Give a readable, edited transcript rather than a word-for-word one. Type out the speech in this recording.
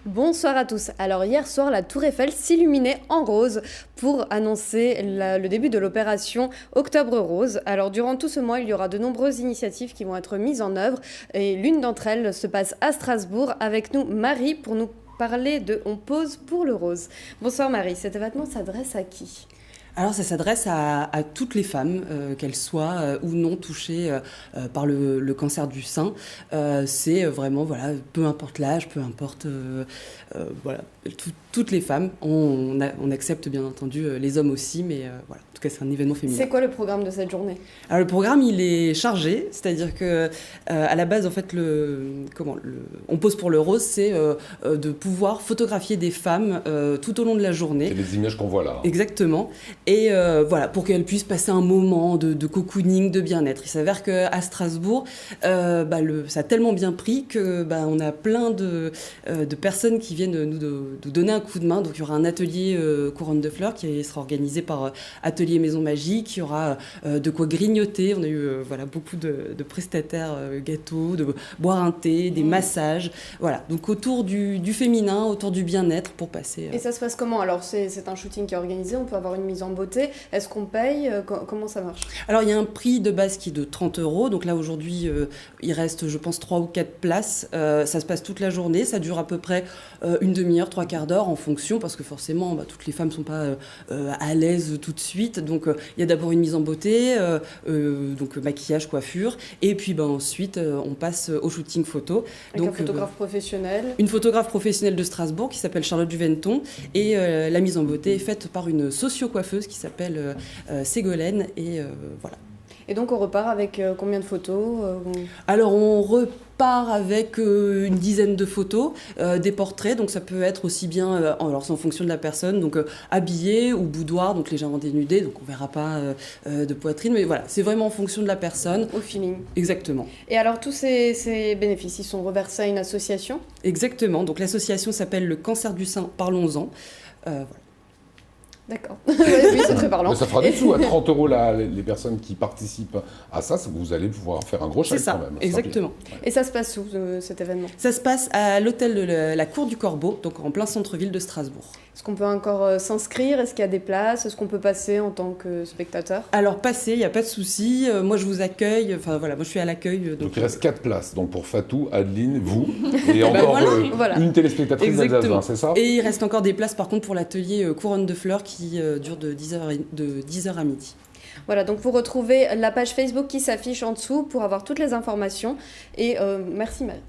Bonsoir à tous. Alors hier soir, la Tour Eiffel s'illuminait en rose pour annoncer le début de l'opération Octobre Rose. Alors durant tout ce mois, il y aura de nombreuses initiatives qui vont être mises en œuvre et l'une d'entre elles se passe à Strasbourg. Avec nous, Marie, pour nous parler de On pose pour le rose. Bonsoir Marie, cet événement s'adresse à qui ? Alors ça s'adresse à toutes les femmes, qu'elles soient ou non touchées par le cancer du sein. C'est vraiment, voilà, peu importe l'âge, peu importe, voilà, toutes les femmes. On accepte bien entendu les hommes aussi, mais voilà, en tout cas c'est un événement féminin. C'est quoi le programme de cette journée ? Alors le programme il est chargé, c'est-à-dire que à la base en fait On pose pour le rose, c'est de pouvoir photographier des femmes tout au long de la journée. C'est les images qu'on voit là. Exactement. Et voilà, pour qu'elles puissent passer un moment de cocooning, de bien-être. Il s'avère qu'à Strasbourg, ça a tellement bien pris que on a plein de personnes qui viennent nous donner un coup de main. Donc il y aura un atelier couronne de fleurs qui sera organisé par Atelier Maison Magique. Il y aura de quoi grignoter. On a eu beaucoup de prestataires gâteaux, de boire un thé, des massages. Voilà, donc autour du féminin, autour du bien-être pour passer. Et ça se passe comment ? Alors c'est un shooting qui est organisé, on peut avoir une mise en beauté. Est-ce qu'on paye ? Comment ça marche ? Alors il y a un prix de base qui est de 30 €. Donc là aujourd'hui, il reste je pense 3 ou 4 places. Ça se passe toute la journée. Ça dure à peu près une demi-heure, 3/4 d'heure en fonction, parce que forcément toutes les femmes ne sont pas à l'aise tout de suite. Donc il y a d'abord une mise en beauté, donc maquillage, coiffure. Et puis ensuite on passe au shooting photo. Avec un photographe professionnel. Une photographe professionnelle de Strasbourg qui s'appelle Charlotte Juventon. Et la mise en beauté est faite par une socio-coiffeuse qui s'appelle Ségolène. Et voilà. Et donc on repart avec combien de photos ? Alors on repart avec une dizaine de photos, des portraits, donc ça peut être aussi bien, alors c'est en fonction de la personne, donc habillée ou boudoir, donc légèrement dénudée, donc on verra pas de poitrine, mais voilà, c'est vraiment en fonction de la personne. Au feeling. Exactement. Et alors tous ces bénéfices, ils sont reversés à une association ? Exactement, donc l'association s'appelle Le Cancer du Sein, parlons-en. Voilà. D'accord. Oui, c'est très parlant. Mais ça fera des sous à 30 € là, les personnes qui participent à ça, vous allez pouvoir faire un gros chèque quand même. Exactement. Et ça se passe où cet événement ? Ça se passe à l'hôtel de la Cour du Corbeau, donc en plein centre-ville de Strasbourg. Est-ce qu'on peut encore s'inscrire ? Est-ce qu'il y a des places ? Est-ce qu'on peut passer en tant que spectateur ? Alors passer, il n'y a pas de souci. Moi je vous accueille, enfin voilà, moi je suis à l'accueil. Donc il reste 4 places, donc pour Fatou, Adeline, vous, et encore une téléspectatrice d'Alsace, c'est ça ? Et il reste encore des places par contre pour l'atelier couronne de fleurs qui dure de 10h à midi. Voilà, donc vous retrouvez la page Facebook qui s'affiche en dessous pour avoir toutes les informations. Et merci Marie.